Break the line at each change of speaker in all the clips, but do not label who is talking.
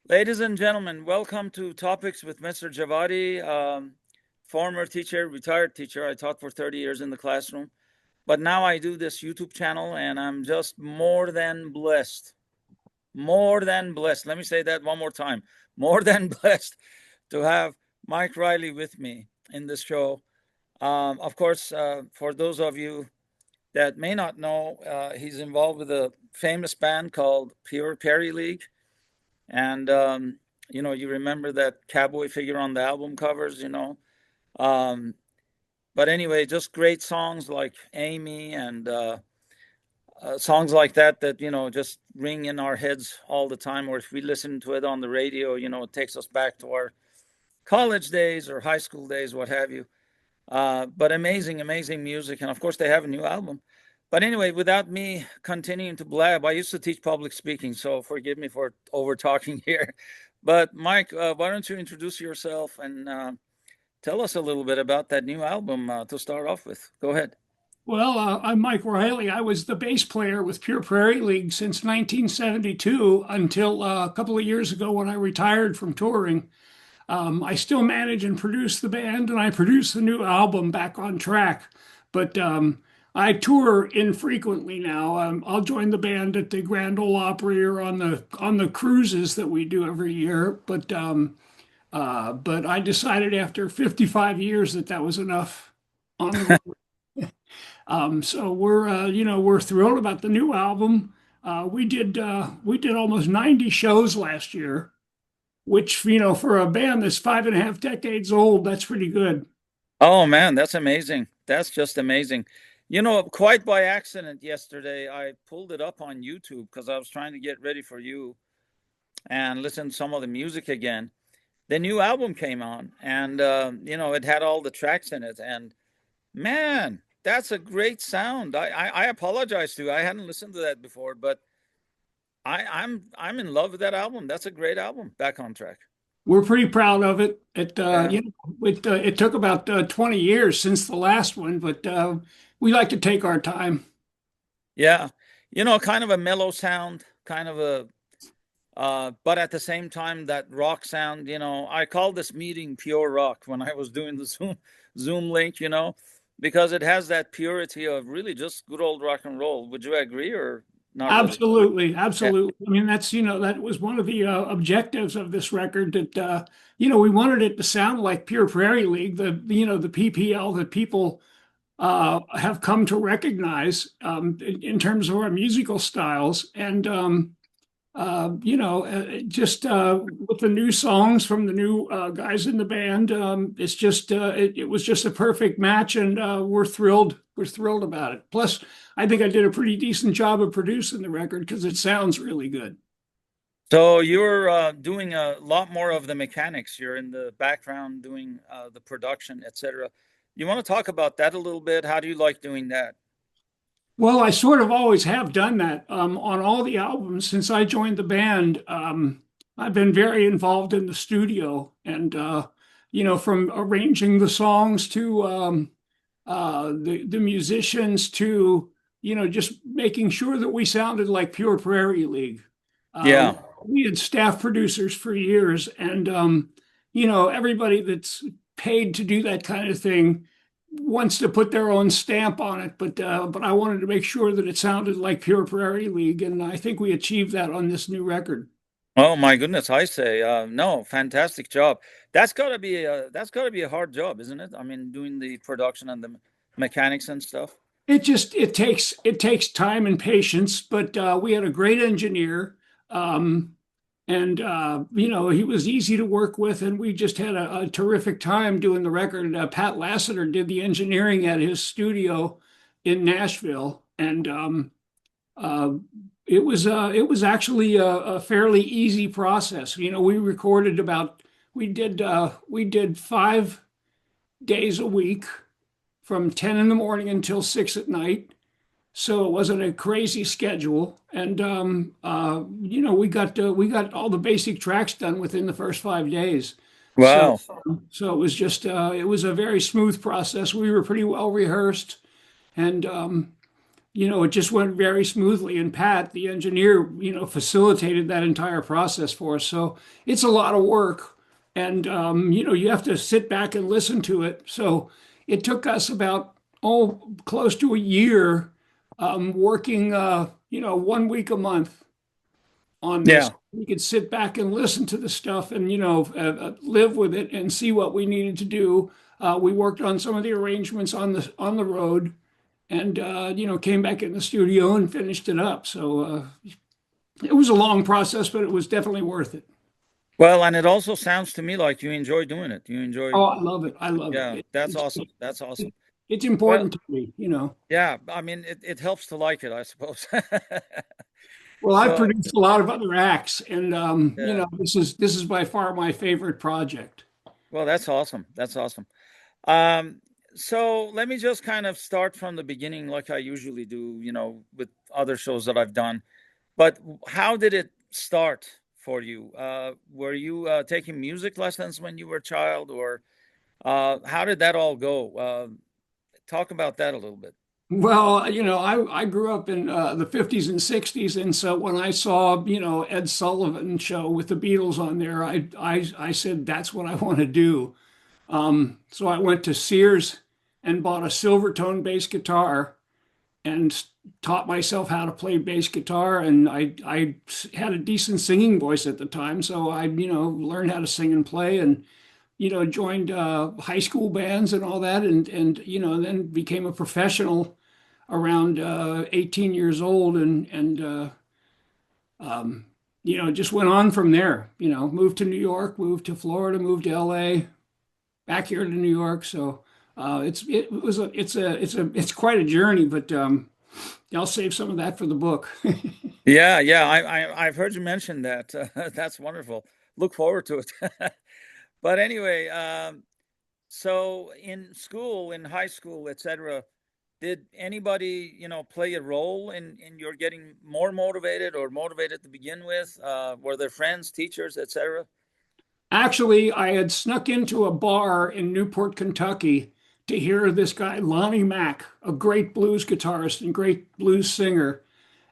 Ladies and gentlemen, welcome to Topics with Mr. Javadi, former teacher, retired teacher. I taught for 30 years in the classroom, but now I do this YouTube channel and I'm just more than blessed. More than blessed. Let me say that one more time. More than blessed to have Mike Reilly with me in this show. Of course, for those of you that may not know, he's involved with a famous band called Prairie League. And you remember that cowboy figure on the album covers. Um, but anyway, just great songs like Amy and songs like that just ring in our heads all the time. Or if we listen to it on the radio, it takes us back to our college days or high school days, what have you. But amazing, amazing music. And of course, they have a new album. But anyway, without me continuing to blab, I used to teach public speaking, so forgive me for over talking here. But Mike, why don't you introduce yourself and tell us a little bit about that new album to start off with? Go ahead.
Well, I'm Mike Reilly. I was the bass player with Pure Prairie League since 1972 until a couple of years ago when I retired from touring. I still manage and produce the band, and I produce the new album Back on Track. But I tour infrequently now. I'll join the band at the Grand Ole Opry or on the cruises that we do every year. But I decided after 55 years that that was enough on the road. So we're thrilled about the new album. We did almost 90 shows last year, which for a band that's 5.5 decades old, that's pretty good.
Oh man, that's amazing. That's just amazing. Quite by accident yesterday, I pulled it up on YouTube because I was trying to get ready for you and listen to some of the music again. The new album came on, and it had all the tracks in it, and man, that's a great sound. I apologize to you. I hadn't listened to that before, but I'm in love with that album. That's a great album. Back on track.
We're pretty proud of it.
Yeah.
It took about 20 years since the last one, but we like to take our time.
Yeah. Kind of a mellow sound, kind of a but at the same time that rock sound, I call this meeting pure rock when I was doing the Zoom link, because it has that purity of really just good old rock and roll. Would you agree or not really?
Absolutely,
Yeah.
absolutely. I mean, that was one of the objectives of this record that we wanted it to sound like Pure Prairie League, the PPL that people have come to recognize in terms of our musical styles. And just with the new songs from the new guys in the band, it was just a perfect match, and we're thrilled. We're thrilled about it. Plus, I think I did a pretty decent job of producing the record because it sounds really good.
So you're doing a lot more of the mechanics. You're in the background doing the production, etc. You want to talk about that a little bit? How do you like doing that?
Well, I sort of always have done that on all the albums since I joined the band. I've been very involved in the studio, and from arranging the songs to the musicians to just making sure that we sounded like Pure Prairie League. Uh,
Yeah.
we had staff producers for years, and everybody that's paid to do that kind of thing wants to put their own stamp on it, but I wanted to make sure that it sounded like Pure Prairie League, and I think we achieved that on this new record.
Oh my goodness, I say, no, fantastic job. That's got to be a hard job, isn't it? I mean, doing the production and the mechanics and stuff.
It takes time and patience, but we had a great engineer, um, and he was easy to work with, and we just had a terrific time doing the record. Pat Lassiter did the engineering at his studio in Nashville, and uh, it was actually a fairly easy process. We did 5 days a week from 10 in the morning until 6 at night. So it wasn't a crazy schedule, and we got all the basic tracks done within the first 5 days. So
Wow.
it was a very smooth process. We were pretty well rehearsed, and it just went very smoothly. And Pat, the engineer, facilitated that entire process for us. So it's a lot of work. And, you have to sit back and listen to it. So it took us about, close to a year working, 1 week a month on this.
Yeah.
We could sit back and listen to the stuff and, live with it and see what we needed to do. We worked on some of the arrangements on the road and came back in the studio and finished it up. So it was a long process, but it was definitely worth it.
Well, and it also sounds to me like you enjoy doing it. You enjoy,
Oh, I love it. I love it.
yeah, that's awesome. That's awesome.
It's
Well,
important to me.
yeah, I mean, it helps to like it, I suppose.
Well, I've
So,
produced a lot of other acts, and
yeah.
this is by far my favorite project.
Well, that's awesome. That's awesome. Um, so let me just kind of start from the beginning, like I usually do, with other shows that I've done. But how did it start for you? Were you taking music lessons when you were a child, or how did that all go? Talk about that a little bit.
Well, I grew up in the 50s and 60s, and so when I saw, Ed Sullivan show with the Beatles on there, I said that's what I want to do. So I went to Sears and bought a Silvertone bass guitar and taught myself how to play bass guitar. And I had a decent singing voice at the time, so I learned how to sing and play, and joined high school bands and all that, and then became a professional around 18 years old, and um, just went on from there. Moved to New York, moved to Florida, moved to LA, back here to New York. So it's quite a journey, but I'll save some of that for the book.
Yeah, yeah, I've heard you mention that. That's wonderful. Look forward to it. But anyway, so in school, in high school, etc., did anybody, play a role in your getting more motivated or motivated to begin with? Were there friends, teachers, etc.?
Actually, I had snuck into a bar in Newport, Kentucky to hear this guy, Lonnie Mack, a great blues guitarist and great blues singer.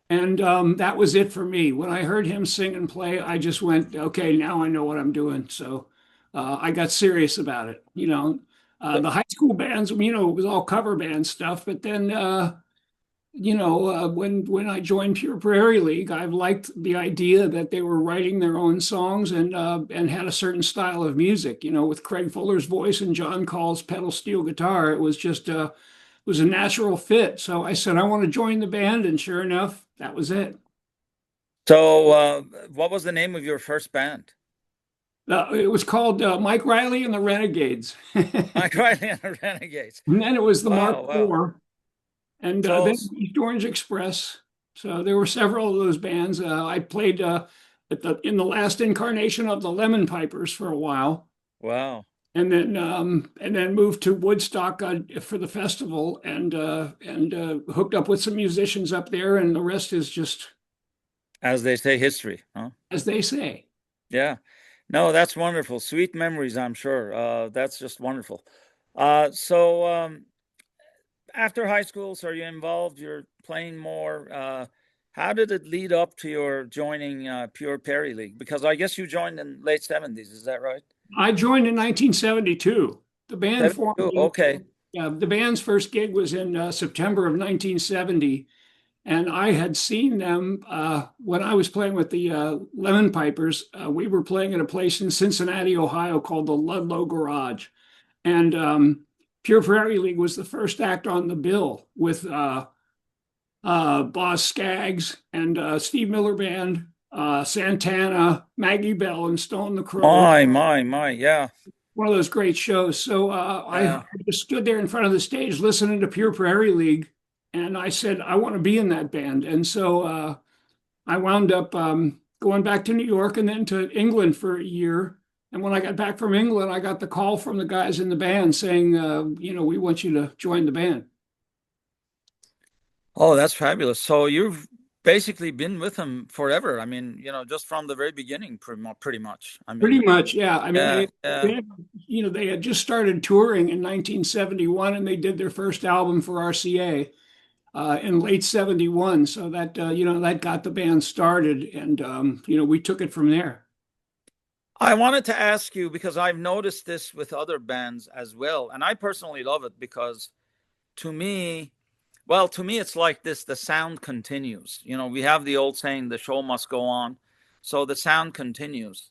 And that was it for me. When I heard him sing and play, I just went, okay, now I know what I'm doing. So I got serious about it. The high school bands, it was all cover band stuff. But then, when I joined Pure Prairie League, I liked the idea that they were writing their own songs and had a certain style of music. With Craig Fuller's voice and John Call's pedal steel guitar, it was just it was a natural fit. So I said I want to join the band, and sure enough, that was it.
So, what was the name of your first band?
It was called Mike Reilly and the Renegades,
Mike Reilly and the Renegades.
and then it was the Mark
Wow, wow.
IV, and
So,
then East Orange Express. So there were several of those bands. I played in the last incarnation of the Lemon Pipers for a while,
wow.
and then moved to Woodstock for the festival, and hooked up with some musicians up there, and the rest is just
As they say, history, huh?
as they say.
Yeah. No, that's wonderful. Sweet memories, I'm sure. That's just wonderful. So, after high school, so you're involved, you're playing more. How did it lead up to your joining Pure Perry League? Because I guess you joined in late 70s, is that right?
I joined in 1972. The band formed.
72. Okay.
Yeah, the band's first gig was in September of 1970, and I had seen them when I was playing with the Lemon Pipers. We were playing at a place in Cincinnati, Ohio called the Ludlow Garage, and Pure Prairie League was the first act on the bill with Boz Scaggs and Steve Miller Band, Santana, Maggie Bell, and Stone the Crow.
My. Yeah.
One of those great shows. So I
Yeah.
just stood there in front of the stage listening to Pure Prairie League, and I said, I want to be in that band. And so I wound up going back to New York and then to England for a year. And when I got back from England, I got the call from the guys in the band saying, we want you to join the band.
Oh, that's fabulous. So you've basically been with them forever. I mean, just from the very beginning, pretty much. I
Pretty
mean,
much, yeah. I mean,
yeah,
they,
yeah.
they had, they had just started touring in 1971, and they did their first album for RCA. in late '71. So that that got the band started, and we took it from there.
I wanted to ask you because I've noticed this with other bands as well, and I personally love it because to me, well, to me, it's like this: the sound continues. We have the old saying, "The show must go on," so the sound continues.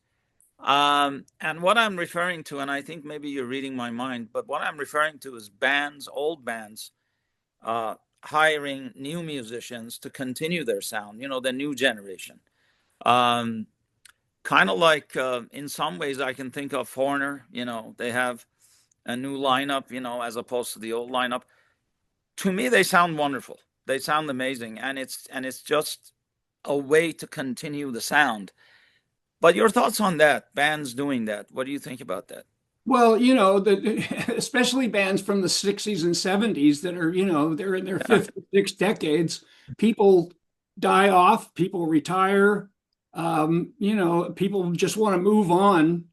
And what I'm referring to, and I think maybe you're reading my mind, but what I'm referring to is bands, old bands, uh, hiring new musicians to continue their sound. The new generation. Um, Kind of like, in some ways, I can think of Foreigner. They have a new lineup. As opposed to the old lineup. To me, they sound wonderful. They sound amazing, and it's just a way to continue the sound. But your thoughts on that? Bands doing that? What do you think about that?
Well, especially bands from the '60s and '70s that are, they're in their
Yeah.
fifth or sixth decades. People die off, people retire, people just want to move on.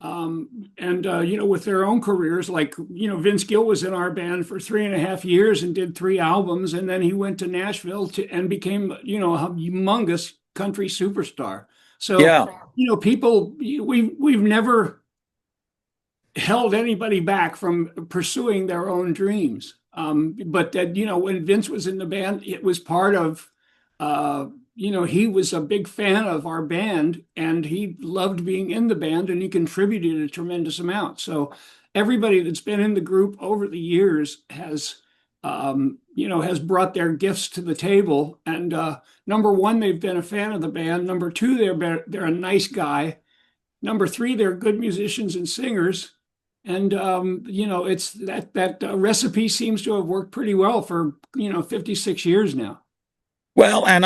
And with their own careers, like, Vince Gill was in our band for 3.5 years and did 3 albums, and then he went to Nashville and became, a humongous country superstar. So,
Yeah.
people, we've never held anybody back from pursuing their own dreams. But that, when Vince was in the band, it was part of, he was a big fan of our band and he loved being in the band and he contributed a tremendous amount. So everybody that's been in the group over the years has brought their gifts to the table. And number one, they've been a fan of the band. Number two, they're a nice guy. Number three, they're good musicians and singers. And it's that recipe seems to have worked pretty well for 56 years now.
Well, and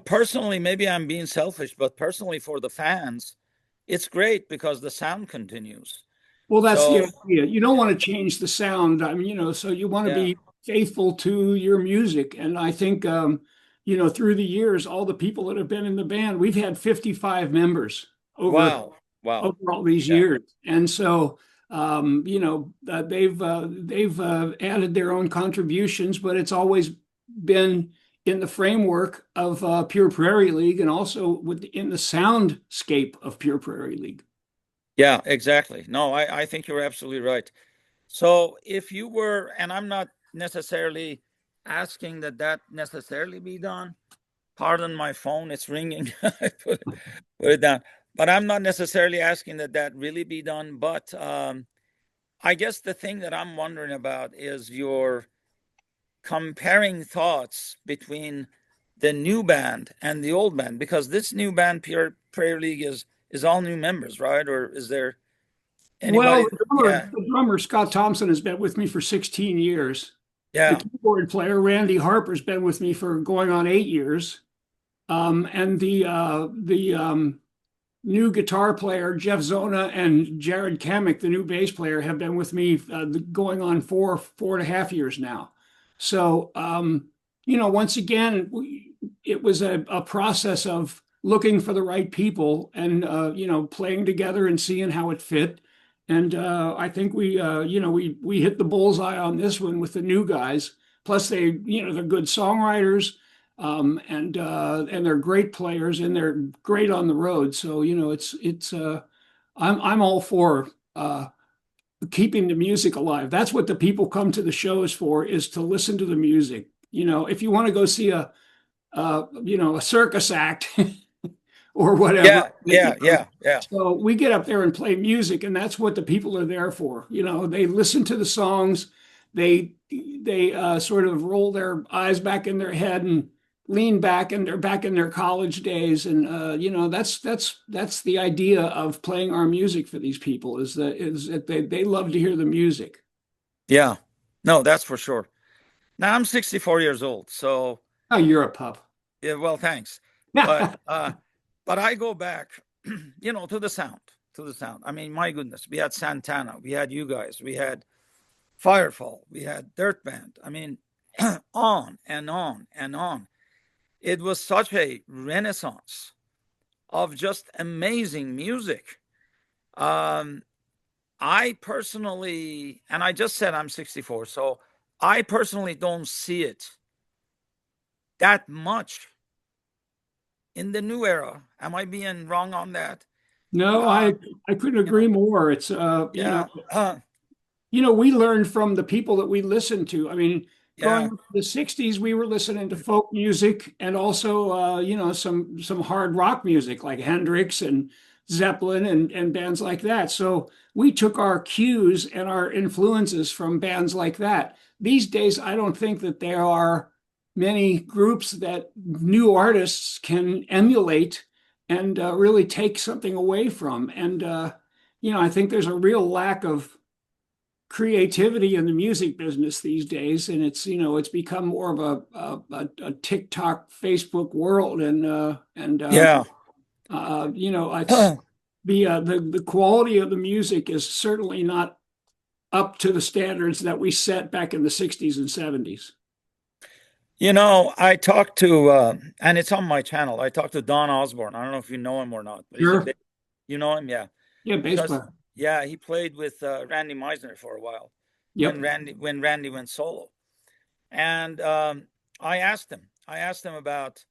personally, maybe I'm being selfish, but personally for the fans, it's great because the sound continues.
Well, that's the
So,
idea. You don't want to change the sound. I mean, so you want to
yeah.
be faithful to your music. And I think, through the years, all the people that have been in the band, we've had 55 members over
Wow. Wow.
over all these
Yeah.
years. And so, they've added their own contributions, but it's always been in the framework of Pure Prairie League and also in the soundscape of Pure Prairie League.
Yeah, exactly. No, I think you're absolutely right. So if you were, and I'm not necessarily asking that necessarily be done. Pardon my phone, it's ringing. I put it down. But I'm not necessarily asking that really be done. But I guess the thing that I'm wondering about is your comparing thoughts between the new band and the old band, because this new band, Pure Prayer League, is all new members, right? Or is there
Well,
anybody? Yeah,
the drummer Scott Thompson has been with me for 16 years. The
yeah,
keyboard player Randy Harper's been with me for going on 8 years. And the new guitar player Jeff Zona and Jared Kamek, the new bass player, have been with me going on 4.5 years now. So once again, it was a process of looking for the right people and playing together and seeing how it fit. And I think we hit the bullseye on this one with the new guys. Plus, they're good songwriters, and they're great players and they're great on the road. So I'm all for keeping the music alive. That's what the people come to the shows for, is to listen to the music. If you want to go see a circus act or whatever.
yeah, yeah, yeah, yeah,
So we get up there and play music, and that's what the people are there for. They listen to the songs, they sort of roll their eyes back in their head and lean back, and they're back in their college days. And that's the idea of playing our music for these people, is that they love to hear the music.
yeah. No, that's for sure. Now I'm 64 years old, so
Oh, you're a pup.
yeah. Well, thanks, but I go back, to the sound, to the sound. I mean, my goodness, we had Santana, we had you guys, we had Firefall, we had Dirt Band. I mean, on and on and on. It was such a renaissance of just amazing music. Um, I personally, and I just said I'm 64, so I personally don't see it that much in the new era. Am I being wrong on that?
No,
Uh,
I couldn't
you know,
agree more. It's
yeah,
we learned from the people that we listened to. I mean, growing
yeah,
up in the 60s, we were listening to folk music and also, some hard rock music like Hendrix and Zeppelin and bands like that. So we took our cues and our influences from bands like that. These days, I don't think that there are many groups that new artists can emulate and really take something away from. And, I think there's a real lack of creativity in the music business these days, and it's become more of a TikTok, Facebook world,
yeah.
it's the quality of the music is certainly not up to the standards that we set back in the 60s and 70s.
I talked to, and it's on my channel. I talked to Don Osborne. I don't know if you know him or not, but
Sure.
you know him, yeah.
Yeah, bass
Because
player.
yeah, he played with Randy Meisner for a while
Yep.
when Randy went solo, and I asked him about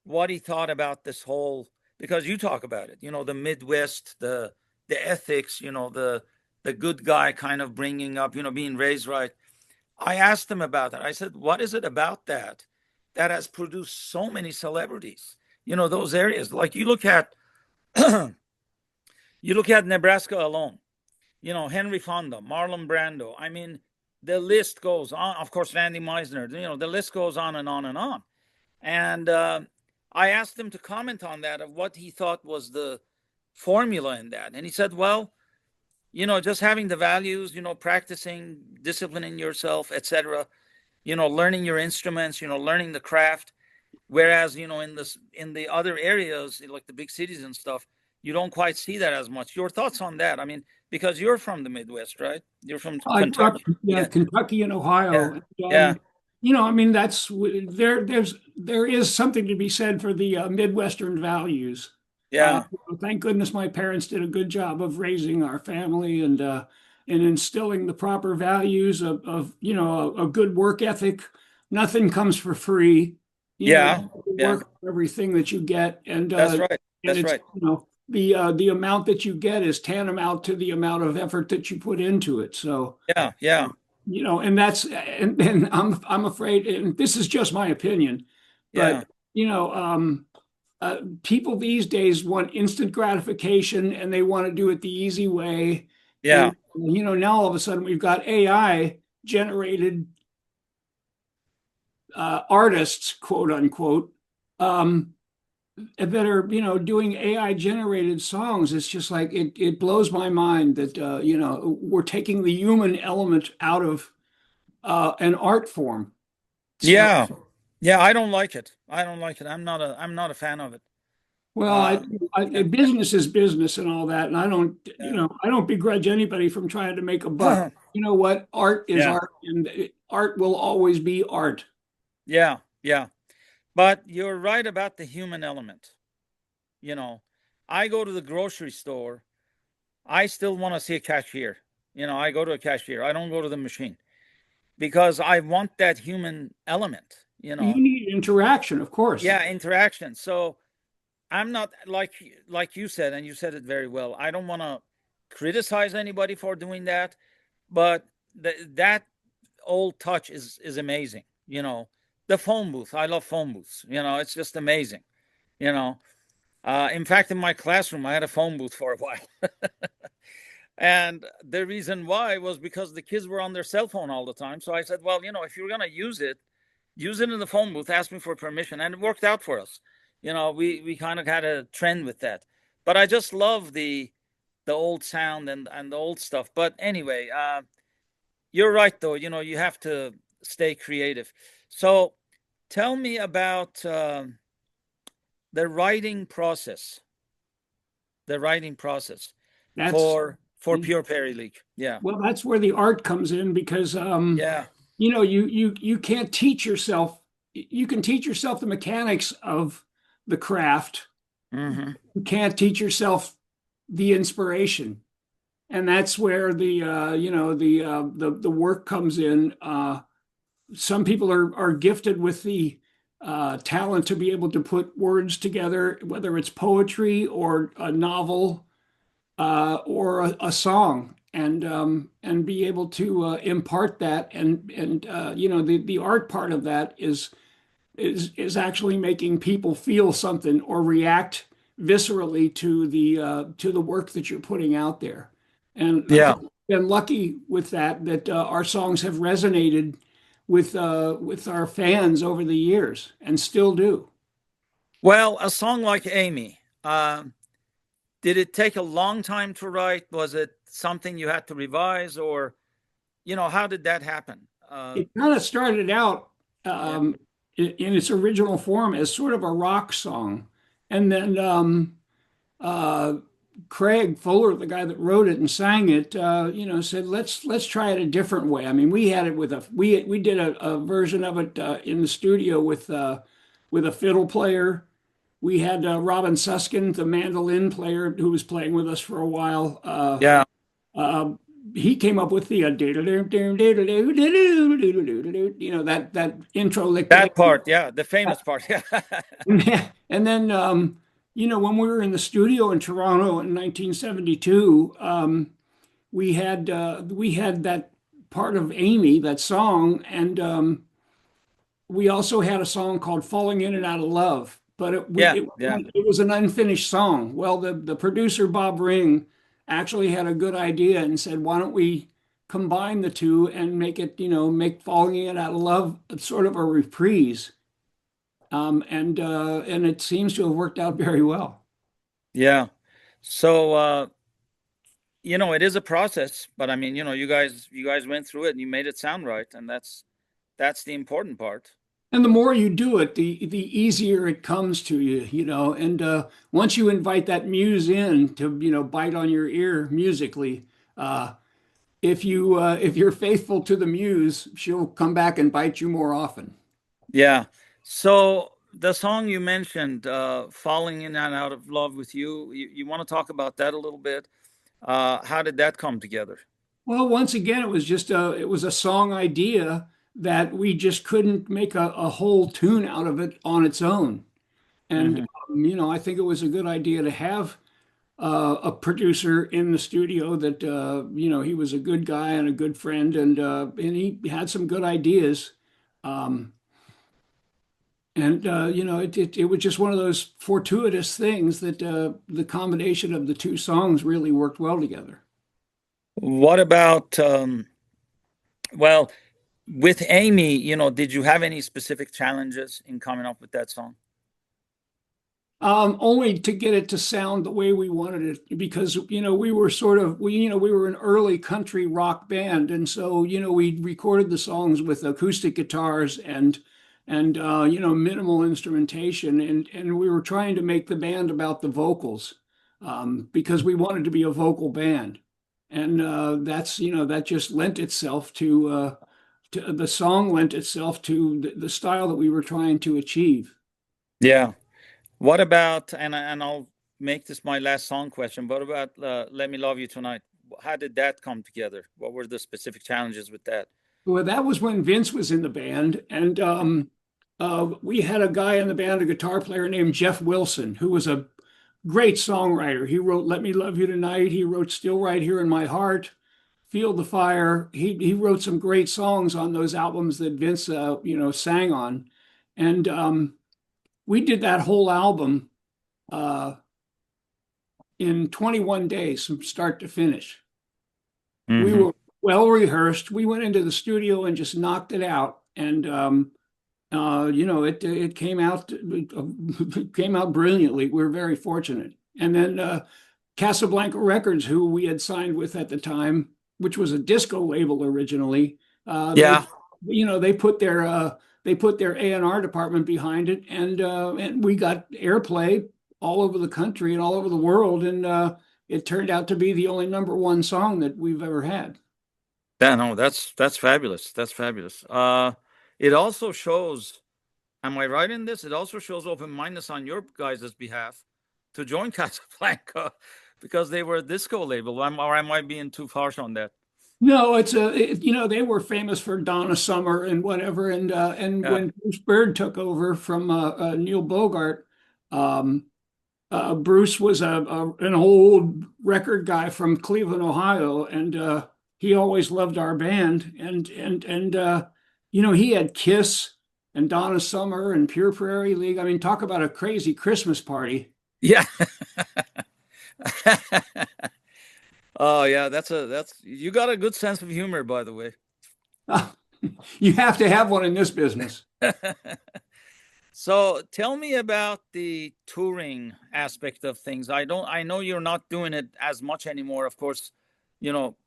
what he thought about this whole, because you talk about it, the Midwest, the ethics, the good guy kind of bringing up, being raised right. I asked him about that. I said, what is it about that has produced so many celebrities? Those areas. Like you look at Nebraska alone. Henry Fonda, Marlon Brando. I mean, the list goes on. Of course, Randy Meisner. The list goes on and on and on. And I asked him to comment on that, of what he thought was the formula in that. And he said, well, just having the values, practicing, disciplining yourself, etc. Learning your instruments, learning the craft. Whereas, in the other areas, like the big cities and stuff, you don't quite see that as much. Your thoughts on that? I mean, because you're from the Midwest, right? You're from
I grew up,
Kentucky.
yeah,
Yeah,
Kentucky and
yeah,
Ohio. And,
yeah,
I mean, there is something to be said for the Midwestern values. Uh,
yeah,
Thank goodness my parents did a good job of raising our family and instilling the proper values of a good work ethic. Nothing comes for free. You
yeah,
have to
yeah.
work for everything that you get, and
That's right. That's
it's
right.
the amount that you get is tantamount to the amount of effort that you put into it. So,
Yeah, yeah,
and and I'm afraid, and this is just my opinion,
yeah,
but people these days want instant gratification and they want to do it the easy way.
yeah,
And now all of a sudden we've got AI generated artists, quote unquote, um, that are doing AI generated songs. It's just like it blows my mind that we're taking the human element out of an art form. So,
yeah, yeah. I don't like it. I don't like it. I'm not a fan of it.
well,
Uh,
business is business and all that, and
yeah,
I don't begrudge anybody from trying to make a buck.
yeah,
You know what? Art is
yeah,
art, and art will always be art.
yeah, yeah. But you're right about the human element. You know, I go to the grocery store. I still want to see a cashier. I go to a cashier. I don't go to the machine because I want that human element.
You need interaction, of course.
Yeah, interaction. So I'm not like you said, and you said it very well. I don't want to criticize anybody for doing that, but that old touch is amazing. The phone booth. I love phone booths. It's just amazing. You know, in fact, in my classroom, I had a phone booth for a while. And the reason why was because the kids were on their cell phone all the time. So I said, well, if you're going to use it in the phone booth, ask me for permission. And it worked out for us. We kind of had a trend with that. But I just love the old sound and the old stuff. But anyway, you're right, though. You have to stay creative. So tell me about the writing process, the writing process
That's
for Pure Prairie League. Yeah.
Well, that's where the art comes in because
Yeah.
you can't teach yourself. You can teach yourself the mechanics of the craft.
Hmm.
You can't teach yourself the inspiration, and that's where the work comes in. Some people are gifted with the talent to be able to put words together, whether it's poetry or a novel or a song, and be able to impart that. And you know, the art part of that is actually making people feel something or react viscerally to the work that you're putting out there. And I
Yeah.
think we've been lucky with that our songs have resonated with our fans over the years and still do.
Well, a song like Amy, did it take a long time to write? Was it something you had to revise, or how did that happen?
It kind of started out
Yeah,
um, in its original form as sort of a rock song, and then uh, Craig Fuller, the guy that wrote it and sang it, said let's try it a different way. I mean, we had it with we did a version of it in the studio with a fiddle player. We had Robin Susskind, the mandolin player, who was playing with us for a while.
yeah,
Uh, he came up with the that intro lick that
that part. Yeah, the famous part. Yeah,
and then when we were in the studio in Toronto in 1972, we had that part of Amy, that song, and we also had a song called "Falling In and Out of Love," but
yeah, yeah,
it was an unfinished song. Well, the producer Bob Ring actually had a good idea and said, "Why don't we combine the two and make it, make "Falling In and Out of Love" sort of a reprise?" And it seems to have worked out very well.
yeah. So it is a process, but I mean, you guys went through it and you made it sound right, and that's the important part.
And the more you do it, the easier it comes to you, And once you invite that muse in to, bite on your ear musically, if you're faithful to the muse, she'll come back and bite you more often.
Yeah. So the song you mentioned, "Falling In and Out of Love with You," you want to talk about that a little bit? How did that come together?
Well, once again, it was a song idea that we just couldn't make a whole tune out of it on its own. And
Hmm.
I think it was a good idea to have a producer in the studio that he was a good guy and a good friend, and he had some good ideas. Um, it was just one of those fortuitous things that the combination of the two songs really worked well together.
What about, well, with Amy, did you have any specific challenges in coming up with that song?
Only to get it to sound the way we wanted it, because we were we were an early country rock band, and so we recorded the songs with acoustic guitars and minimal instrumentation, and we were trying to make the band about the vocals, because we wanted to be a vocal band, and that just lent itself to the song lent itself to the style that we were trying to achieve.
Yeah. What about, and I'll make this my last song question, what about "Let Me Love You Tonight"? How did that come together? What were the specific challenges with that?
Well, that was when Vince was in the band, and we had a guy in the band, a guitar player named Jeff Wilson, who was a great songwriter. He wrote "Let Me Love You Tonight." He wrote "Still Right Here in My Heart," "Feel the Fire." He wrote some great songs on those albums that Vince sang on, and we did that whole album uh, in 21 days from start to finish. We
Hmm.
were well rehearsed. We went into the studio and just knocked it out, and it came out brilliantly. We're very fortunate. And then Casablanca Records, who we had signed with at the time, which was a disco label originally,
Yeah.
they put their A&R department behind it, and we got airplay all over the country and all over the world, and it turned out to be the only number one song that we've ever had.
Yeah, no, that's fabulous. That's fabulous. It also shows, am I right in this? It also shows open-mindedness on your guys' behalf to join Casablanca because they were a disco label. Or am I being too harsh on that?
No, they were famous for Donna Summer and whatever, and
Yeah.
when Bruce Byrd took over from Neil Bogart, um, Bruce was an old record guy from Cleveland, Ohio, and he always loved our band, and he had Kiss and Donna Summer and Pure Prairie League. I mean, talk about a crazy Christmas party.
Yeah. Oh yeah, that's you got a good sense of humor, by the way.
You have to have one in this business.
So tell me about the touring aspect of things. I know you're not doing it as much anymore, of course,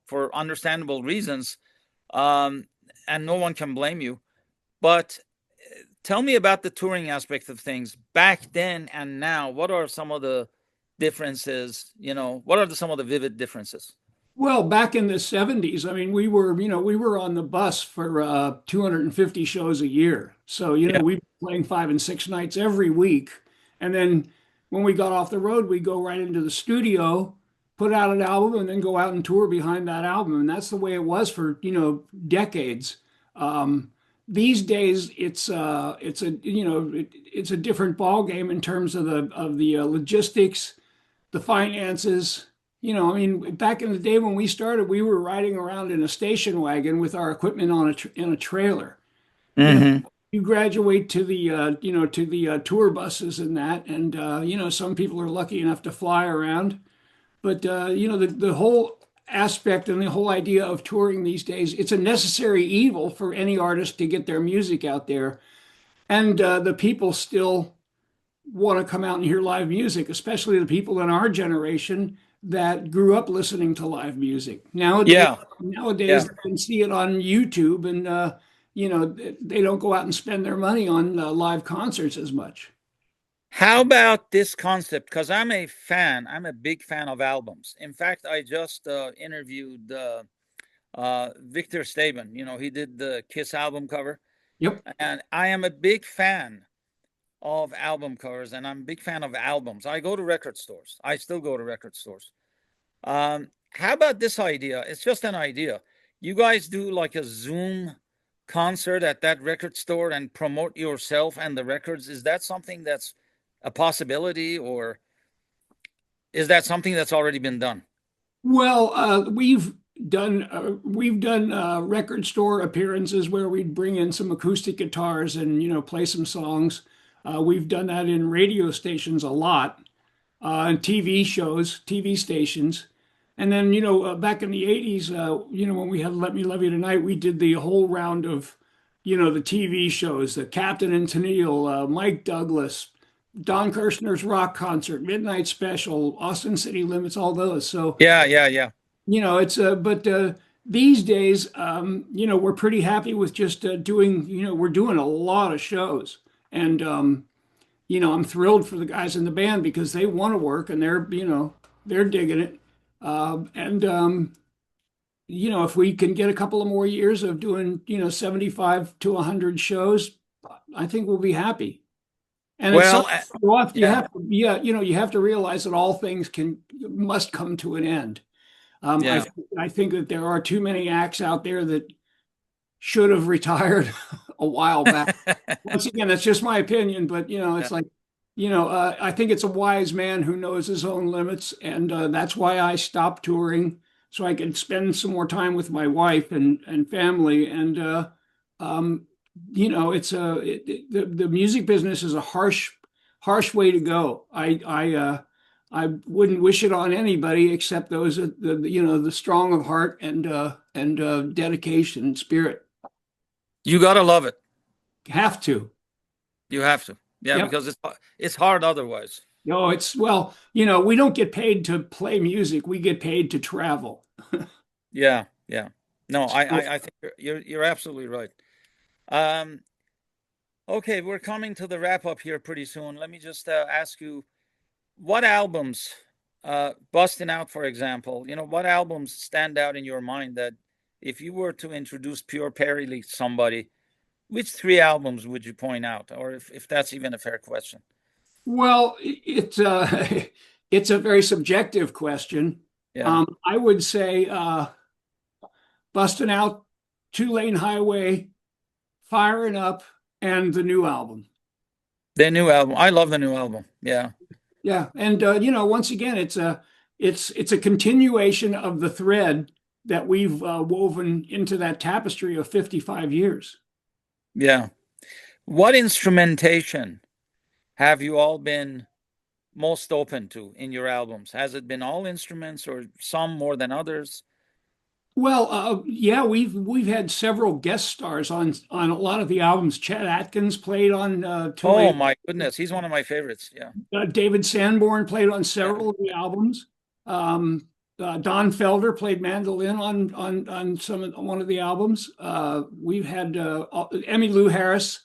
for understandable reasons. Um, and no one can blame you. But tell me about the touring aspect of things back then and now. What are some of the differences? What are some of the vivid differences?
Well, back in the 70s, I mean, we were on the bus for 250 shows a year. So,
Yeah.
we were playing 5 and 6 nights every week. And then when we got off the road, we go right into the studio, put out an album, and then go out and tour behind that album. And that's the way it was for, decades. These days, it's a different ball game in terms of the logistics, the finances. I mean, back in the day when we started, we were riding around in a station wagon with our equipment in a trailer. You know,
Mm-hmm.
you graduate to the tour buses and that, and some people are lucky enough to fly around. But the whole aspect and the whole idea of touring these days, it's a necessary evil for any artist to get their music out there, and the people still want to come out and hear live music, especially the people in our generation that grew up listening to live music.
Yeah.
Nowadays
Yeah.
they can see it on YouTube, and they don't go out and spend their money on live concerts as much.
How about this concept? Because I'm a fan. I'm a big fan of albums. In fact, I just interviewed Victor Staben. He did the Kiss album cover,
Yep.
and I am a big fan of album covers, and I'm a big fan of albums. I go to record stores. I still go to record stores. How about this idea? It's just an idea. You guys do like a Zoom concert at that record store and promote yourself and the records. Is that something that's a possibility, or is that something that's already been done?
Well, we've done record store appearances where we'd bring in some acoustic guitars and play some songs. We've done that in radio stations a lot, and TV shows, TV stations. And then, back in the 80s, when we had Let Me Love You Tonight, we did the whole round of, the TV shows, the Captain and Tennille, Mike Douglas, Don Kirshner's rock concert, Midnight Special, Austin City Limits, all those. So,
Yeah, yeah, yeah.
but these days, we're pretty happy with just we're doing a lot of shows. And, I'm thrilled for the guys in the band because they want to work and they're digging it. And if we can get a couple of more years of doing, 75 to 100 shows, I think we'll be happy. And at some
Well,
point, you
yeah,
have to, yeah, you have to realize that all things must come to an end.
yeah,
I think that there are too many acts out there that should have retired a while back. Once again, that's just my opinion, but
yeah.
it's like, I think it's a wise man who knows his own limits, and that's why I stopped touring so I could spend some more time with my wife and family. And um, the music business is a harsh way to go. I wouldn't wish it on anybody except those the strong of heart and dedication and spirit.
You gotta love it.
Have to.
You have to. Yeah,
Yep.
because it's hard otherwise.
No, well, we don't get paid to play music. We get paid to travel.
Yeah, yeah. No,
So,
I think you're absolutely right. Um, okay, we're coming to the wrap up here pretty soon. Let me just ask you, what albums, Busting Out, for example, what albums stand out in your mind that if you were to introduce Pure Perry to somebody, which three albums would you point out? Or if that's even a fair question.
well, it's a very subjective question.
Yeah.
I would say Busting Out, Two Lane Highway, Firing Up, and the new album.
The new album. I love the new album. Yeah.
Yeah, and once again, it's a continuation of the thread that we've woven into that tapestry of 55 years.
Yeah. What instrumentation have you all been most open to in your albums? Has it been all instruments or some more than others?
Well, yeah, we've had several guest stars on a lot of the albums. Chet Atkins played on
Oh
Tulane.
my goodness, he's one of my favorites. Yeah.
David Sanborn played on
Yeah.
several of the albums. Um, Don Felder played mandolin on one of the albums. We've had Emmylou Harris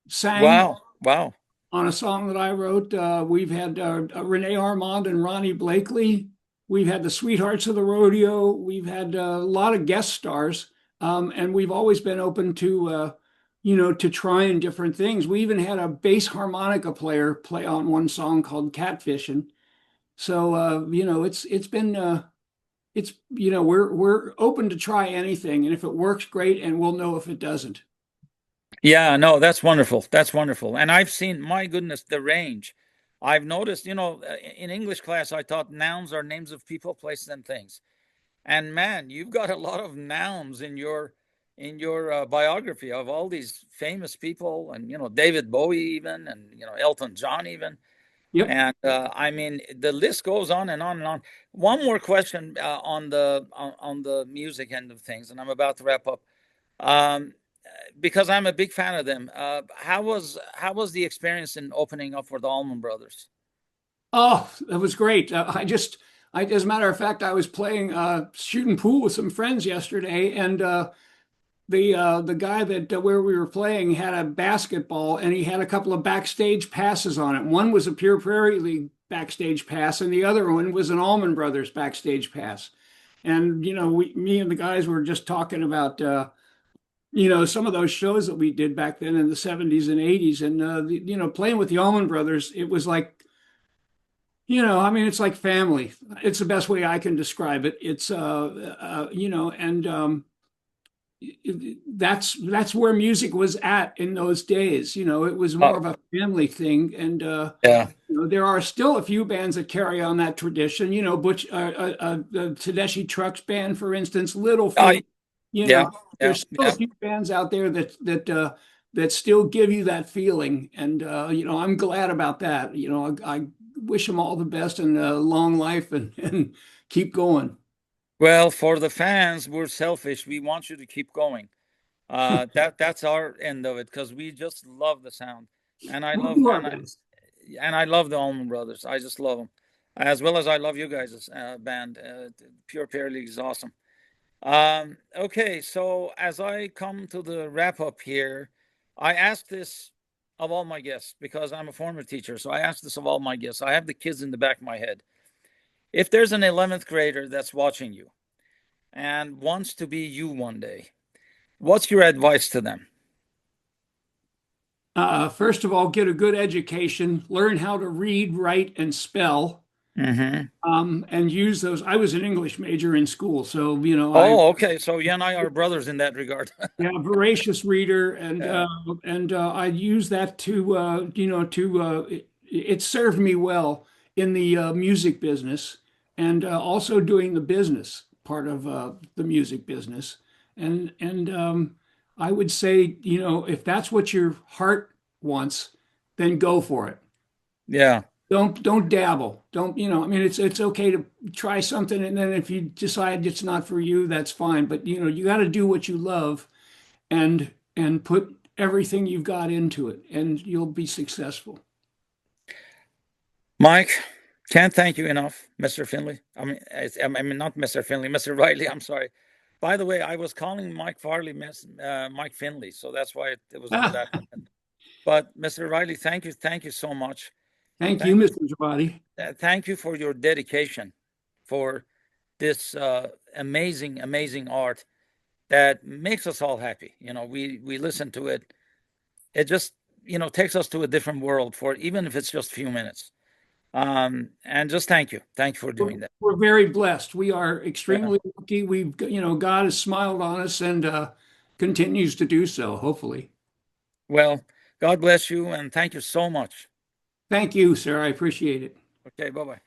sang
Wow. Wow.
on a song that I wrote. We've had Renee Armand and Ronnie Blakely. We've had the Sweethearts of the Rodeo. We've had a lot of guest stars, and we've always been open to trying different things. We even had a bass harmonica player play on one song called Catfishing. So it's been it's we're open to try anything, and if it works, great, and we'll know if it doesn't.
Yeah, no, that's wonderful. That's wonderful. And I've seen, my goodness, the range. I've noticed, in English class, I taught nouns are names of people, places, and things. And man, you've got a lot of nouns in your biography of all these famous people, and David Bowie even, and Elton John even.
Yep.
And I mean, the list goes on and on and on. One more question on the music end of things, and I'm about to wrap up. Um, because I'm a big fan of them. How was the experience in opening up for the Allman Brothers?
Oh, that was great. As a matter of fact, I was playing shooting pool with some friends yesterday, and the guy that where we were playing had a basketball, and he had a couple of backstage passes on it. One was a Pure Prairie League backstage pass, and the other one was an Allman Brothers backstage pass. And me and the guys were just talking about some of those shows that we did back then in the 70s and 80s, and playing with the Allman Brothers, it was like I mean, it's like family. It's the best way I can describe it. It's and that's where music was at in those days. It was more
Oh,
of a family thing, and
yeah.
there are still a few bands that carry on that tradition. Butch, the Tedeschi Trucks Band, for instance, Little
I
Feat.
Yeah, yeah,
There's still a
yeah.
few bands out there that still give you that feeling, and I'm glad about that. I wish them all the best and long life and keep going.
Well, for the fans, we're selfish. We want you to keep going. That's our end of it because we just love the sound, and I
We'll
love
do our
and I
best.
and I love the Allman Brothers. I just love them, as well as I love you guys' band. Pure Pear League is awesome. Okay, so as I come to the wrap up here, I ask this of all my guests because I'm a former teacher. So I ask this of all my guests. I have the kids in the back of my head. If there's an 11th grader that's watching you and wants to be you one day, what's your advice to them?
First of all, get a good education, learn how to read, write, and spell,
Mm-hmm.
and use those. I was an English major in school, so I
Oh, okay. So you and I are brothers in that regard.
yeah, voracious reader, and
Yeah.
I use that to it served me well in the music business, and also doing the business part of the music business, and I would say if that's what your heart wants, then go for it.
Yeah.
Don't dabble. Don't I mean it's okay to try something, and then if you decide it's not for you, that's fine. But you got to do what you love and put everything you've got into it, and you'll be successful.
Mike, can't thank you enough, Mr. Finley. I mean, not Mr. Finley, Mr. Riley. I'm sorry. By the way, I was calling Mike Farley Mike Finley, so that's why it was on that. But Mr. Riley, thank you so much.
Thank you,
Thank
Mr. Javadi.
thank you for your dedication for this amazing, amazing art that makes us all happy. We listen to it. It just takes us to a different world for even if it's just a few minutes. And just thank you. Thank you for doing that.
We're very blessed. We are
Yeah.
extremely lucky. God has smiled on us and continues to do so, hopefully.
Well, God bless you and thank you so much.
Thank you, sir. I appreciate it.
Okay, bye bye.